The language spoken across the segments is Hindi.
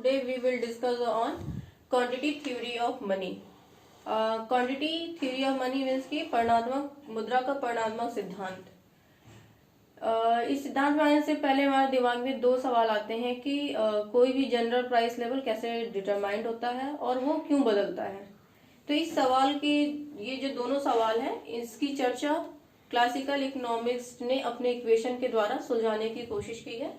Today we will discuss on quantity theory of money. Quantity theory of money means कि परिमाणात्मक मुद्रा का परिमाणात्मक सिद्धांत. इस सिद्धांत में आने से पहले हमारे दिमाग में दो सवाल आते हैं कि कोई भी जनरल प्राइस लेवल कैसे डिटरमाइंड होता है और वो क्यों बदलता है. तो इस सवाल के ये जो दोनों सवाल हैं इसकी चर्चा क्लासिकल इकोनॉमिक्स ने अपने इक्वेशन के द्वारा सुलझाने की कोशिश की है.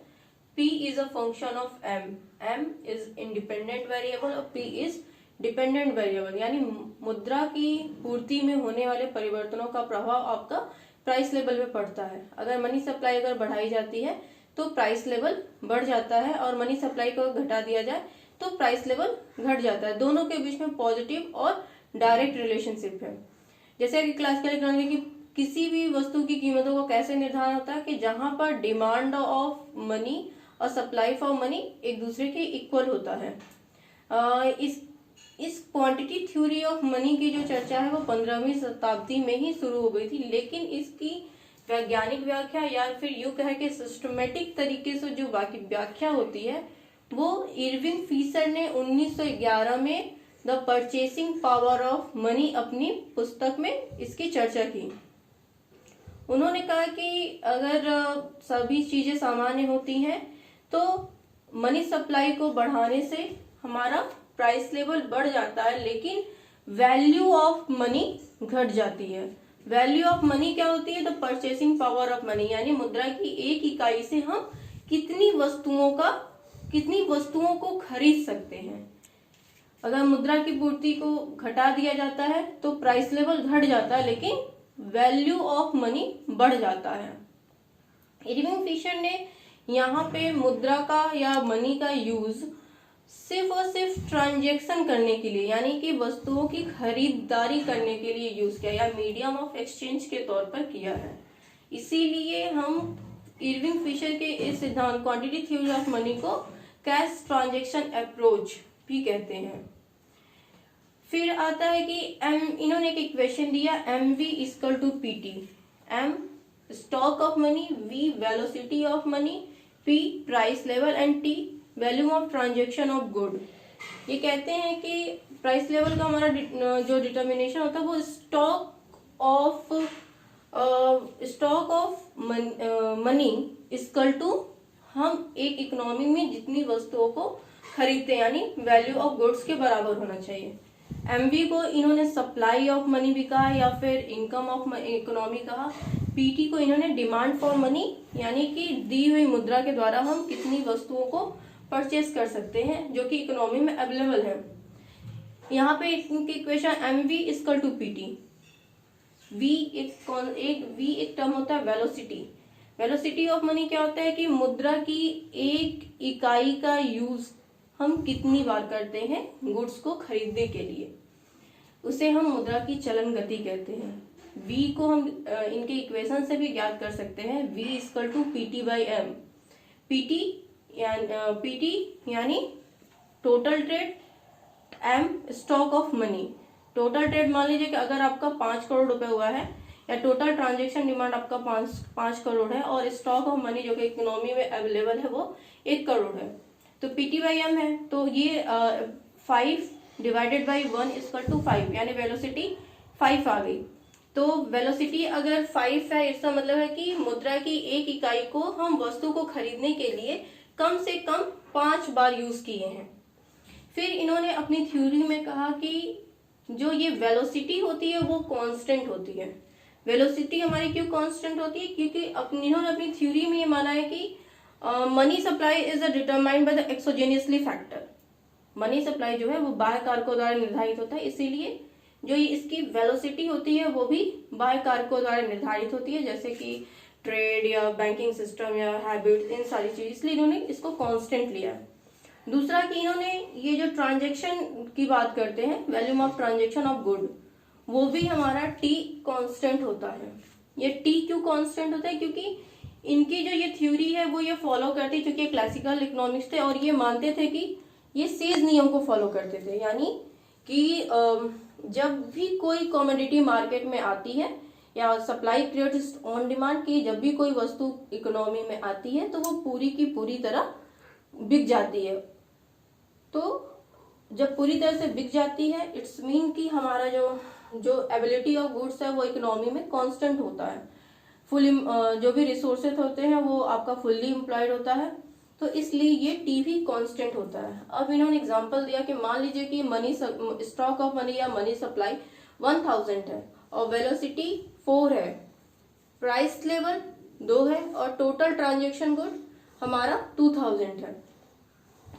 P is a function of M. M is independent variable और P is dependent variable. यानी मुद्रा की पूर्ति में होने वाले परिवर्तनों का प्रभाव आपका प्राइस लेवल पे पड़ता है. अगर मनी सप्लाई अगर बढ़ाई जाती है तो प्राइस लेवल बढ़ जाता है और मनी सप्लाई को घटा दिया जाए तो प्राइस लेवल घट जाता है. दोनों के बीच में पॉजिटिव और डायरेक्ट रिलेशनशिप है. जैसे कि क्लासिकल इकोनॉमी की किसी भी वस्तु की कीमतों को कैसे निर्धारण होता है कि जहां पर डिमांड ऑफ मनी और सप्लाई फॉर मनी एक दूसरे के इक्वल होता है. इस क्वांटिटी थ्योरी ऑफ मनी की जो चर्चा है वो 15वीं शताब्दी में ही शुरू हो गई थी, लेकिन इसकी वैज्ञानिक व्याख्या या फिर यूं कहे कि सिस्टमेटिक तरीके से जो बाकी व्याख्या होती है वो इरविंग फीसर ने 1911 में the purchasing power of money अपनी पुस्तक में इसकी चर्चा की. उन्होंने कहा कि अगर सभी चीजें सामान्य होती हैं तो मनी सप्लाई को बढ़ाने से हमारा प्राइस लेवल बढ़ जाता है, लेकिन वैल्यू ऑफ मनी घट जाती है. वैल्यू ऑफ मनी क्या होती है? The purchasing power of money, यानी मुद्रा की एक इकाई से हम कितनी वस्तुओं को खरीद सकते हैं. अगर मुद्रा की पूर्ति को घटा दिया जाता है तो प्राइस लेवल घट जाता है, लेकिन वैल्यू ऑफ मनी बढ़ जाता है. इरविंग फिशर ने यहाँ पे मुद्रा का या मनी का यूज सिर्फ और सिर्फ ट्रांजैक्शन करने के लिए, यानी कि वस्तुओं की खरीदारी करने के लिए यूज किया या मीडियम ऑफ एक्सचेंज के तौर पर किया है. इसीलिए हम इरविंग फिशर के इस सिद्धांत क्वांटिटी थ्योरी ऑफ मनी को कैश ट्रांजैक्शन अप्रोच भी कहते हैं. फिर आता है कि इन्होंने एक इक्वेशन दिया MV equal to PT. M stock of money, V velocity of money, P price level and T volume of transaction of good. ये कहते हैं कि प्राइस लेवल का हमारा जो डिटर्मिनेशन होता है वो stock of money equal to हम एक इकोनॉमी में जितनी वस्तुओं को खरीदते हैं यानी वैल्यू ऑफ गुड्स के बराबर होना चाहिए. MV को इन्होंने सप्लाई ऑफ मनी भी कहा या फिर इनकम ऑफ इकोनॉमी कहा. PT को इन्होंने डिमांड फॉर मनी, यानी कि दी हुई मुद्रा के द्वारा हम कितनी वस्तुओं को परचेस कर सकते हैं जो कि इकोनॉमी में अवेलेबल है. यहाँ पे इनकी equation MV equal to PT. V एक टर्म होता है वेलोसिटी. वेलोसिटी ऑफ मनी क्या होता है कि मुद्रा की एक इकाई का यूज हम कितनी बार करते हैं गुड्स को खरीदने के लिए, उसे हम मुद्रा की चलन गति कहते हैं. V को हम इनके इक्वेशन से भी ज्ञात कर सकते हैं. V equal to PT by M. PT यानी total trade, M stock of money. Total trade मान लीजिए कि अगर आपका 5 करोड़ रुपए हुआ है या टोटल ट्रांजैक्शन डिमांड आपका 5 करोड़ है और स्टॉक ऑफ मनी जो कि इकोनॉमी में अवेलेबल है वो 1 करोड़ है, तो PT बाई M है. तो ये 5 डिवाइडेड बाई 1 इक्वल टू 5, यानी वेलोसिटी 5 आ गई. तो वेलोसिटी अगर 5 है इसका मतलब है कि मुद्रा की एक इकाई को हम वस्तु को खरीदने के लिए कम से कम 5 बार यूज किए हैं. फिर इन्होंने अपनी थ्योरी में कहा कि जो ये वेलोसिटी होती है वो कांस्टेंट होती है. वेलोसिटी हमारी क्यों कांस्टेंट होती है? क्योंकि इन्होंने अपनी थ्योरी में ये माना है कि money supply is determined by the exogenously factor. Money supply जो है वो बाह्य कारकों द्वारा निर्धारित होता है, इसीलिए जो ये इसकी वेलोसिटी होती है वो भी बाह्य कारकों द्वारा निर्धारित होती है, जैसे कि ट्रेड या बैंकिंग सिस्टम या हैबिट, इन सारी चीज. इसलिए इन्होंने इसको कांस्टेंट लिया. दूसरा कि इन्होंने ये जो ट्रांजैक्शन की बात करते हैं volume of transaction of good, वो भी हमारा T कांस्टेंट होता है. ये T क्यों कांस्टेंट होता है? क्योंकि इनकी जो ये थ्योरी है वो ये फॉलो करती है, चूंकि क्लासिकल इकोनॉमिक्स थे और ये मानते थे कि ये सेज नियम को फॉलो करते थे, यानी कि जब भी कोई कमोडिटी मार्केट में आती है या सप्लाई क्रिएट्स ऑन डिमांड की, जब भी कोई वस्तु इकोनॉमी में आती है तो वो पूरी की पूरी तरह बिक जाती है. जब पूरी तरह से बिक जाती है, इट्स मीन कि हमारा जो एबिलिटी ऑफ गुड्स है वो इकोनॉमी में कांस्टेंट होता है। फुल जो भी रिसोर्सेज होते हैं वो आपका फुल्ली एम्प्लॉयड होता है, तो इसलिए ये टी भी कांस्टेंट होता है। अब इन्होंने एग्जांपल दिया कि मान लीजिए कि मनी स्टॉक ऑफ मनी या मनी सप्लाई 1000 है और वेलोसिटी 4 है, प्राइस लेवल 2 है और टोटल ट्रांजेक्शन गुड हमारा 2000 है।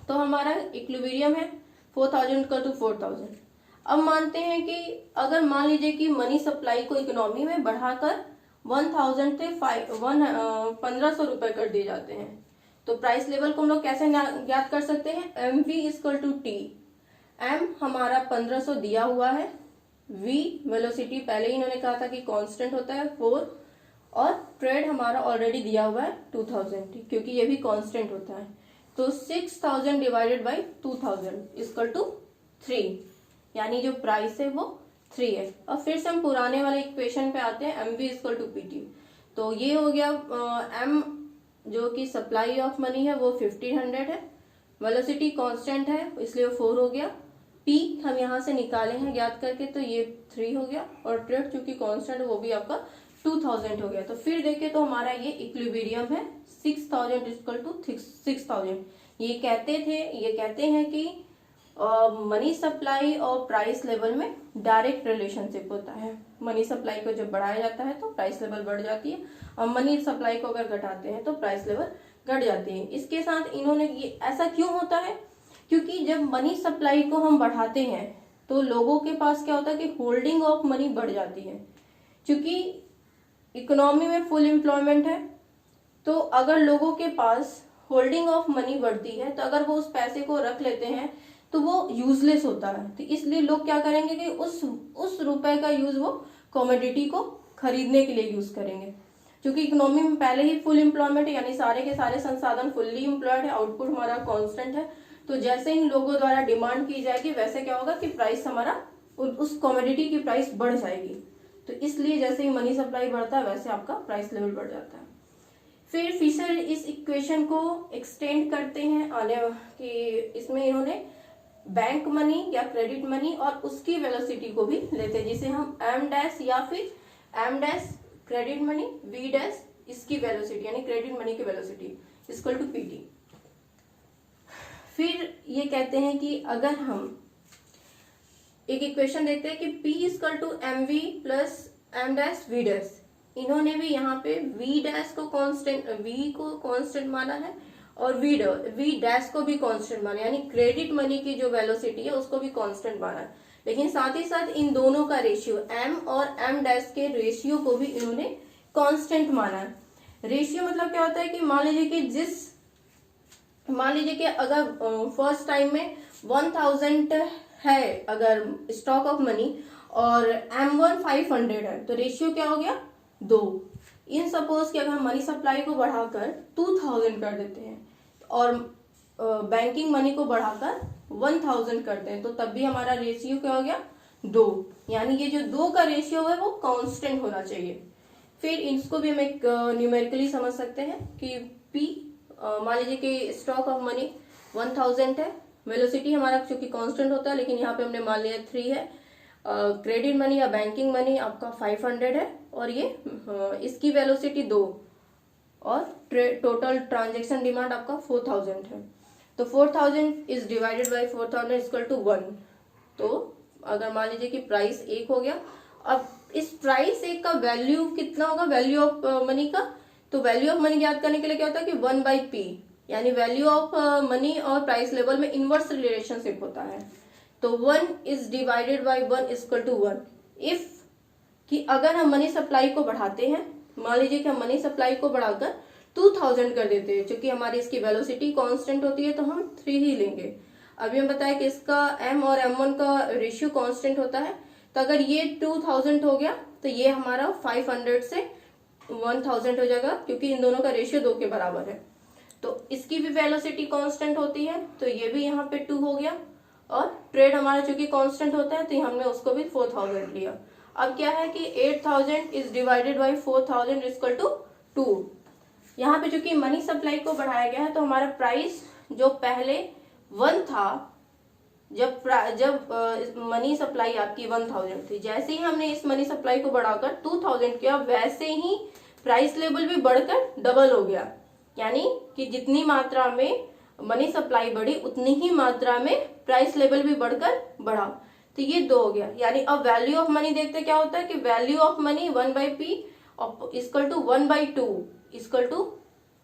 तो हमारा इक्विलिब्रियम है 4000 का टू 4000। अब मानते हैं कि अगर मान लीजिए कि मनी सप्लाई को इकोनॉमी में बढ़ाकर 1000 से 1500 रुपए कर दिए जाते हैं, तो प्राइस लेवल को हम लोग कैसे ज्ञात कर सकते हैं? mv equal to T. m हमारा 1500 दिया हुआ है, v वेलोसिटी पहले ही इन्होंने कहा था कि कांस्टेंट होता है 4, और ट्रेड हमारा ऑलरेडी दिया हुआ है 2000 क्योंकि ये भी कांस्टेंट होता है। तो 6000 डिवाइडेड बाई 2000 इक्वल टू 3, यानी जो प्राइस है वो 3 है। अब फिर से हम पुराने वाले इक्वेशन पे आते हैं, mv इक्वल टू पीटी। तो ये हो गया m जो कि सप्लाई ऑफ मनी है वो 1500 है, वेलोसिटी कांस्टेंट है इसलिए 4 हो गया, p हम यहाँ से निकाले हैं ज्ञात करके तो ये 3 हो गया, और ट्रेड चूंकि कांस्टेंट है वो भी आपका 2000 हो गया। तो फिर देखें तो हमारा ये इक्विलिब्रियम है 6000 इक्वल टू 6000। ये कहते हैं कि मनी सप्लाई और प्राइस लेवल में डायरेक्ट रिलेशनशिप होता है। मनी सप्लाई को जब बढ़ाया जाता है तो प्राइस लेवल बढ़ जाती है, और मनी सप्लाई को अगर घटाते हैं तो प्राइस लेवल घट जाती है। इसके साथ इन्होंने ये ऐसा क्यों होता है? क्योंकि जब मनी सप्लाई को हम बढ़ाते हैं तो लोगों के पास क्या होता है कि होल्डिंग ऑफ मनी बढ़ जाती है। क्योंकि इकोनॉमी में फुल एम्प्लॉयमेंट है, तो अगर लोगों के पास होल्डिंग ऑफ मनी बढ़ती है तो अगर वो उस पैसे को रख लेते हैं तो वो यूजलेस होता है। तो इसलिए लोग क्या करेंगे कि उस रुपए का यूज वो कमोडिटी को खरीदने के लिए यूज करेंगे। क्योंकि इकोनॉमी में पहले ही फुल एम्प्लॉयमेंट है, यानी सारे के सारे संसाधन फुल्ली एम्प्लॉयड है, आउटपुट हमारा कांस्टेंट है। तो जैसे ही लोगों द्वारा डिमांड की जाएगी वैसे क्या होगा कि प्राइस हमारा उस कमोडिटी की प्राइस बढ़ जाएगी। तो इसलिए जैसे ही मनी सप्लाई बढ़ता है वैसे आपका प्राइस लेवल बढ़ जाता है। फिर फिशर इस इक्वेशन को एक्सटेंड करते हैं आने कि इसमें इन्होंने बैंक मनी या क्रेडिट मनी और उसकी वेलोसिटी को भी लेते हैं, जिसे हम m डैश या फिर m dash credit money v dash इसकी वेलोसिटी यानी क्रेडिट मनी की वेलोसिटी इक्वल टू पीटी। फिर ये कहते हैं कि अगर हम एक इक्वेशन देखते हैं कि p equal to M V plus m dash v dash, इन्होंने भी यहाँ पे v डैश को कांस्टेंट v को कांस्टेंट माना है और v डैश को भी कांस्टेंट माना, यानी क्रेडिट मनी की जो वेलोसिटी है उसको भी कांस्टेंट माना है। लेकिन साथ ही साथ इन दोनों का रेशियो m और m डैश के रेशियो को भी इन्होंने कांस्टेंट माना है। रेशियो मतलब क्या होता है कि मान लीजिए कि अगर फर्स्ट टाइम में 1000 है अगर स्टॉक ऑफ मनी और m1 500 है, तो रेशियो क्या हो गया 2। इन सपोज कि अगर हम मनी सप्लाई को बढ़ाकर 2000 कर देते हैं और बैंकिंग मनी को बढ़ाकर 1000 करते हैं, तो तब भी हमारा रेशियो क्या हो गया 2, यानी ये जो 2 का रेशियो है वो कांस्टेंट होना चाहिए। फिर इसको भी हम एक न्यूमेरिकली समझ सकते हैं कि P मान लीजिए कि स्टॉक ऑफ मनी 1000 है, वेलोसिटी हमारा चूंकि कांस्टेंट होता है लेकिन यहाँ पे हमने मान लिया 3 है, क्रेडिट मनी या बैंकिंग मनी आपका 500 है और ये इसकी वेलोसिटी 2 और टोटल ट्रांजैक्शन डिमांड आपका 4000 है। तो 4000 is divided by 4000 equal to 1। तो अगर मान लीजिए कि प्राइस 1 हो गया, अब इस प्राइस 1 का वैल्यू कितना होगा वैल्यू ऑफ मनी का, तो वैल्यू ऑफ मनी याद करने के लिए क्या होता है कि 1 बाई पी, यानी वैल्यू ऑफ मनी और प्राइस लेवल में इनवर्स रिलेशनशिप होता है। तो 1 is divided by 1 equal to 1। If कि अगर हम मनी सप्लाई को बढ़ाते हैं, मान लीजिए कि हम मनी सप्लाई को बढ़ाकर 2000 कर देते हैं, क्योंकि हमारी इसकी वेलोसिटी कांस्टेंट होती है तो हम 3 ही लेंगे। अभी हम बताया कि इसका m और m1 का रेशियो कांस्टेंट होता है, तो अगर ये 2000 हो गया तो ये हमारा 500 से 1000 हो जाएगा, क्योंकि इन दोनों का रेशियो 2 के बराबर है। तो इसकी भी वेलोसिटी कांस्टेंट होती है, तो ये भी यहाँ पे 2 हो गया, और ट्रेड हमारा चूंकि कांस्टेंट होता है तो हमने उसको भी 4000 लिया। अब क्या है कि 8000 is divided by 4000 equal to 2। यहाँ पे चूंकि मनी सप्लाई को बढ़ाया गया है तो हमारा प्राइस जो पहले 1 था जब मनी सप्लाई आपकी 1000 थी, जैसे ही हमने इस मनी सप्लाई को बढ़ाकर 2000 किया, वैसे ही प्राइस लेवल भी बढ़कर डबल हो गया। यानी कि जितनी मात्रा में मनी सप्लाई बढ़ी उतनी ही मात्रा में प्राइस लेवल भी बढ़कर बढ़ा। तो ये 2 हो गया। यानी अब वैल्यू ऑफ मनी देखते क्या होता है कि value of money 1/P equal to 1/2 equal to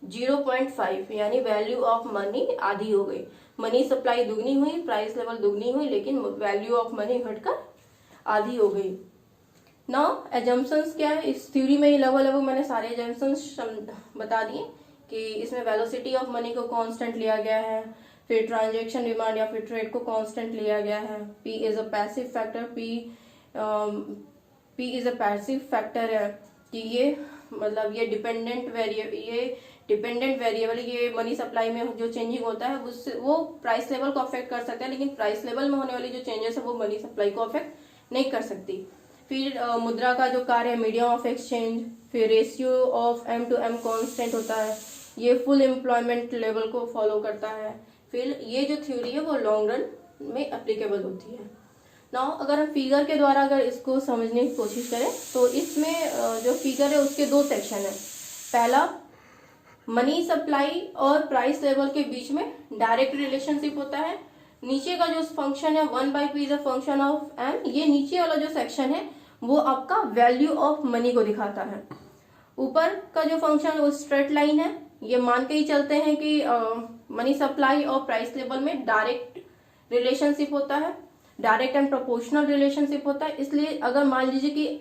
0.5, यानी वैल्यू ऑफ मनी आधी हो गई। मनी सप्लाई दुगनी हुई, प्राइस लेवल दुगनी हुई, लेकिन वैल्यू ऑफ मनी घटकर आधी हो गई। नाउ एजम्पशंस क्या है इस थ्योरी में? लगभग मैंने सारे एजम्पशंस बता दिए कि इसमें वेलोसिटी ऑफ मनी को कांस्टेंट लिया गया है, फिर ट्रांजैक्शन डिमांड या फिर ट्रेड को कांस्टेंट लिया गया है। P is a passive factor, P is a passive factor है कि ये मतलब ये डिपेंडेंट वेरिएबल ये मनी सप्लाई में जो चेंजिंग होता है उससे वो प्राइस लेवल को अफेक्ट कर सकता है, लेकिन प्राइस लेवल में होने वाली जो चेंजेस है वो मनी सप्लाई को अफेक्ट नहीं कर सकती। फिर मुद्रा का जो कार्य है मीडियम ऑफ एक्सचेंज, फिर ratio of M to M constant होता है, ये फुल एम्प्लॉयमेंट लेवल को फॉलो करता है। फिर ये जो थ्योरी है वो लॉन्ग रन में एप्लीकेबल होती है। नाउ अगर हम फिगर के द्वारा अगर इसको समझने की कोशिश करें तो इसमें जो फिगर है उसके 2 सेक्शन है। पहला, मनी सप्लाई और प्राइस लेवल के बीच में डायरेक्ट रिलेशनशिप होता है। नीचे का जो फंक्शन है 1/P is a function of M, ये नीचे वाला जो सेक्शन है वो आपका वैल्यू ऑफ मनी को दिखाता है। ऊपर का जो फंक्शन है वो स्ट्रेट लाइन है। ये मान के ही चलते हैं कि मनी सप्लाई और प्राइस लेवल में डायरेक्ट रिलेशनशिप होता है, डायरेक्ट एंड प्रोपोर्शनल रिलेशनशिप होता है। इसलिए अगर मान लीजिए कि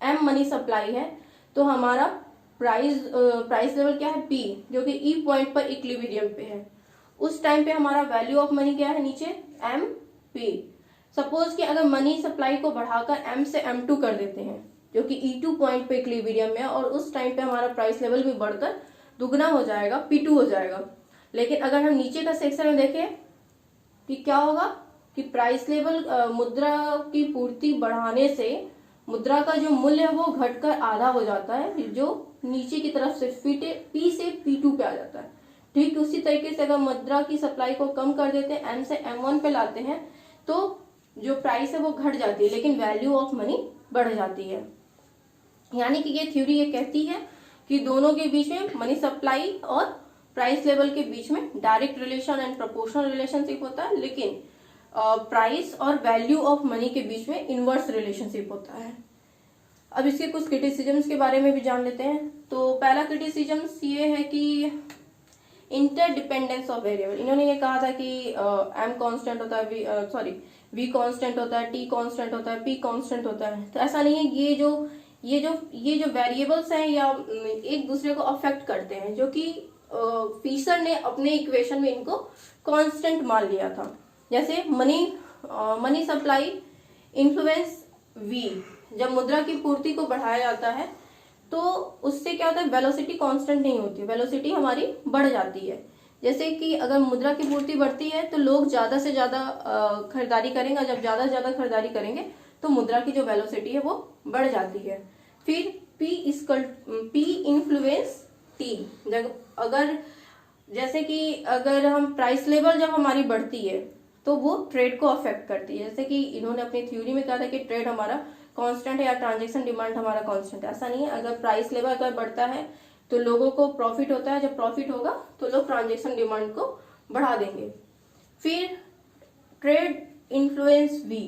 M मनी सप्लाई है तो हमारा प्राइस लेवल क्या है P, जो कि E पॉइंट पर इक्विलिब्रियम पे है। उस टाइम पे हमारा वैल्यू ऑफ मनी क्या है नीचे MP। सपोज कि अगर मनी सप्लाई को बढ़ाकर M से M2 कर देते हैं जो कि E2 पॉइंट पे इक्विलिब्रियम में है, और उस टाइम पे हमारा प्राइस लेवल भी बढ़कर दुगना हो जाएगा, P2 हो जाएगा। लेकिन अगर हम नीचे का सेक्शन में देखें कि क्या होगा कि प्राइस लेवल मुद्रा की पूर्ति बढ़ाने से मुद्रा का जो मूल्य है वो घटकर आधा हो जाता है, जो नीचे की तरफ से P से P2 पे आ जाता है। ठीक उसी तरीके से अगर मुद्रा की सप्लाई को कम कर देते हैं, M से M1 पे लाते हैं, तो जो प्राइस है वो घट जाती है लेकिन वैल्यू ऑफ मनी बढ़ जाती है। यानी कि ये थ्योरी ये कहती है कि दोनों के बीच में मनी सप्लाई और प्राइस लेवल के बीच में direct relation and proportional relationship होता है, लेकिन प्राइस और वैल्यू ऑफ मनी के बीच में इनवर्स रिलेशनशिप होता है। अब इसके कुछ क्रिटिसिजम्स के बारे में भी जान लेते हैं। तो पहला क्रिटिसिजम्स ये है कि इंटरडिपेंडेंस ऑफ वेरिएबल। इन्होंने ये कहा था कि M कांस्टेंट होता है, V कांस्टेंट होता है, T कांस्टेंट होता है, P कांस्टेंट होता है। तो ऐसा नहीं है। ये जो वेरिएबल्स हैं या एक दूसरे को अफेक्ट करते हैं, जो कि फीसर ने अपने इक्वेशन में इनको कांस्टेंट मान लिया था। जैसे मनी सप्लाई इन्फ्लुएंस V, जब मुद्रा की पूर्ति को बढ़ाया जाता है तो उससे क्या होता है, वेलोसिटी कांस्टेंट नहीं होती, वेलोसिटी हमारी बढ़ जाती है। जैसे कि अगर मुद्रा की पूर्ति बढ़ती है तो लोग ज्यादा से ज्यादा खरीदारी करेंगे, जब ज्यादा से ज्यादा खरीदारी करेंगे तो मुद्रा की जो वेलोसिटी है वो बढ़ जाती है। फिर P इन्फ्लुएंस T, जैसे कि अगर हम प्राइस लेवल जब हमारी बढ़ती है तो वो ट्रेड को अफेक्ट करती है। जैसे कि इन्होंने अपनी थ्योरी में कहा था कि ट्रेड हमारा कांस्टेंट है या ट्रांजैक्शन डिमांड हमारा कांस्टेंट है। ऐसा नहीं है। अगर प्राइस लेवल अगर बढ़ता है तो लोगों को प्रॉफिट होता है, जब प्रॉफिट होगा तो लोग ट्रांजैक्शन डिमांड को बढ़ा देंगे। फिर ट्रेड इन्फ्लुएंस V,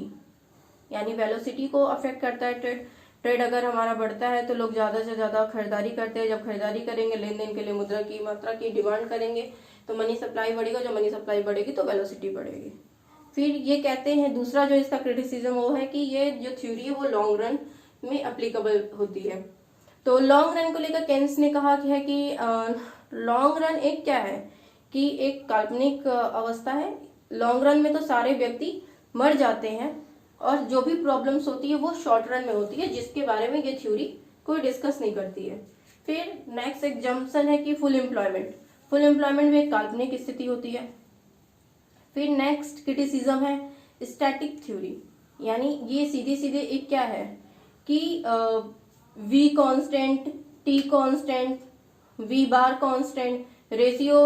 यानी वेलोसिटी को अफेक्ट करता है ट्रेड अगर हमारा बढ़ता है तो लोग ज्यादा से ज्यादा खरीदारी करते हैं, जब खरीदारी करेंगे लेन देन के लिए मुद्रा की मात्रा की डिमांड करेंगे तो मनी सप्लाई बढ़ेगा, जब मनी सप्लाई बढ़ेगी तो वेलोसिटी बढ़ेगी। फिर ये कहते हैं, दूसरा जो इसका क्रिटिसिज्म वो है कि ये जो थ्योरी है वो लॉन्ग रन में एप्लीकेबल होती है। तो लॉन्ग रन को लेकर केन्स ने कहा कि है कि लॉन्ग रन एक क्या है कि एक काल्पनिक अवस्था है। लॉन्ग रन में तो सारे व्यक्ति मर जाते हैं और जो भी प्रॉब्लम्स होती है वो शॉर्ट रन में होती है, जिसके बारे में ये थ्योरी कोई डिस्कस नहीं करती है। फिर नेक्स्ट एग्जाम्पल है कि फुल एम्प्लॉयमेंट में एक काल्पनिक स्थिति होती है। फिर नेक्स्ट क्रिटिसिज्म है स्टैटिक थ्योरी, यानी ये सीधे सीधे एक क्या है कि V constant, T constant, V bar constant, ratio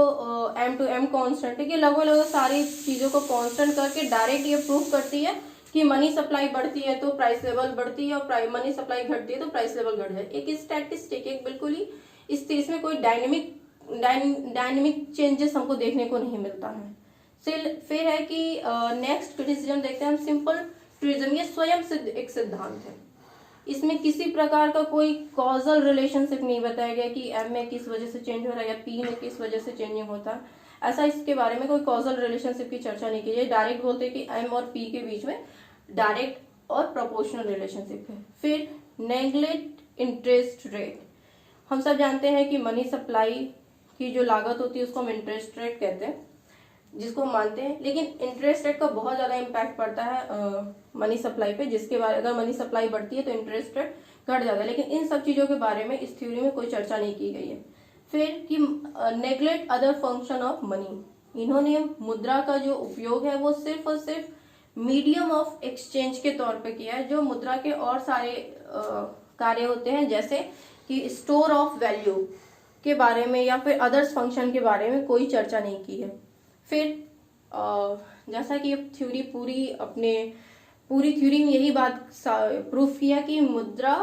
M to M constant है कि लगभग सारी चीजों को कांस्टेंट करके डायरेक्ट ये प्रूफ करती है कि मनी सप्लाई बढ़ती है तो प्राइस लेवल बढ़ती है और मनी सप्लाई घटती है तो प्राइस लेवल घट जाए। एक स्टैटिस्टिक, एक बिल्कुल ही इसमें कोई डायनेमिक चेंजेस हमको देखने को नहीं मिलता है। फिर है कि नेक्स्ट क्रिटिसिज्म देखते हैं हम, सिंपल ट्रूइज्म। ये स्वयं सिद्ध एक सिद्धांत है, इसमें किसी प्रकार का कोई कॉजल रिलेशनशिप नहीं बताया गया कि एम में किस वजह से चेंज हो रहा है या पी में किस वजह से चेंजिंग होता है, ऐसा इसके बारे में कोई कॉजल रिलेशनशिप की चर्चा नहीं की जाए। डायरेक्ट बोलते हैं कि एम और पी के बीच में डायरेक्ट और प्रोपोर्शनल रिलेशनशिप है। फिर नेगलेक्ट इंटरेस्ट रेट, हम सब जानते हैं कि मनी सप्लाई की जो लागत होती है उसको हम इंटरेस्ट रेट कहते हैं, जिसको हम मानते हैं, लेकिन इंटरेस्ट रेट का बहुत ज्यादा इम्पैक्ट पड़ता है मनी सप्लाई पे, जिसके बारे अगर मनी सप्लाई बढ़ती है तो इंटरेस्ट रेट घट जाता है, लेकिन इन सब चीजों के बारे में इस थ्योरी में कोई चर्चा नहीं की गई है। फिर कि neglect other function of money, इन्होंने मुद्रा का जो उपयोग है वो सिर्फ और सिर्फ मीडियम ऑफ एक्सचेंज के तौर पे किया है। जो मुद्रा के और सारे कार्य होते हैं जैसे कि स्टोर ऑफ वैल्यू के बारे में या फिर अदर्स फंक्शन के बारे में कोई चर्चा नहीं की है। फिर जैसा कि थ्योरी पूरी थ्योरी में यही बात प्रूफ किया कि मुद्रा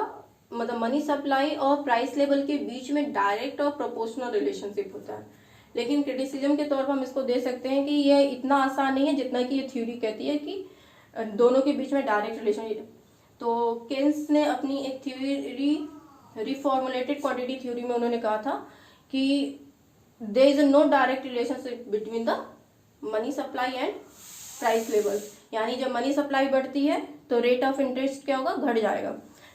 मतलब मनी सप्लाई और प्राइस लेवल के बीच में डायरेक्ट और प्रोपोर्शनल रिलेशनशिप होता है, लेकिन क्रिटिसिज्म के तौर पर हम इसको दे सकते हैं कि यह इतना आसान नहीं है जितना कि ये थ्योरी कहती है कि दोनों के बीच में डायरेक्ट रिलेशनशिप। तो केन्स ने अपनी एक थ्योरी रिफॉर्मुलेटेड क्वांटिटी थ्योरी में उन्होंने कहा था कि there is no direct relationship between the money supply and price level, यानी जब मनी सप्लाई बढ़ती है तो रेट ऑफ इंटरेस्ट क्या होगा, घट जाएगा।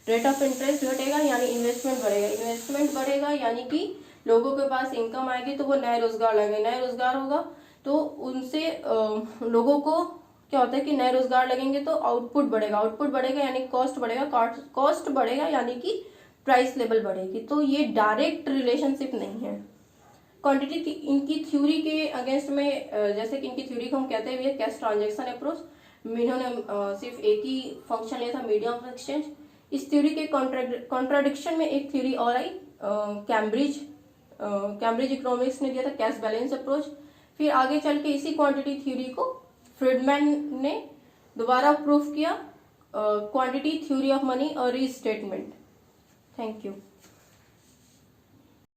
रेट ऑफ इंटरेस्ट घटेगा यानी इन्वेस्टमेंट बढ़ेगा, इन्वेस्टमेंट बढ़ेगा यानी कि लोगों के पास इनकम आएगी तो वो नए रोजगार लगेंगे, नए रोजगार होगा तो उनसे लोगों को क्या होता है कि नए रोजगार लगेंगे तो आउटपुट बढ़ेगा, आउटपुट बढ़ेगा यानी कॉस्ट बढ़ेगा, कॉस्ट बढ़ेगा यानी कि प्राइस लेवल बढ़ेगी। तो ये डायरेक्ट रिलेशनशिप नहीं है। क्वांटिटी इनकी थ्योरी के अगेंस्ट में जैसे कि इनकी थ्योरी को हम कहते हैं कैश ट्रांजैक्शन अप्रोच, इन्होंने सिर्फ एक ही फंक्शन लिया था, मीडियम ऑफ एक्सचेंज। इस थ्योरी के कॉन्ट्राडिक्शन में एक थ्योरी और आई, कैम्ब्रिज इकोनॉमिक्स ने दिया था कैश बैलेंस अप्रोच। फिर आगे चल के इसी क्वांटिटी थ्योरी को फ्रीडमैन ने दोबारा प्रूफ किया, क्वांटिटी थ्योरी ऑफ मनी और रीस्टेटमेंट। Thank you.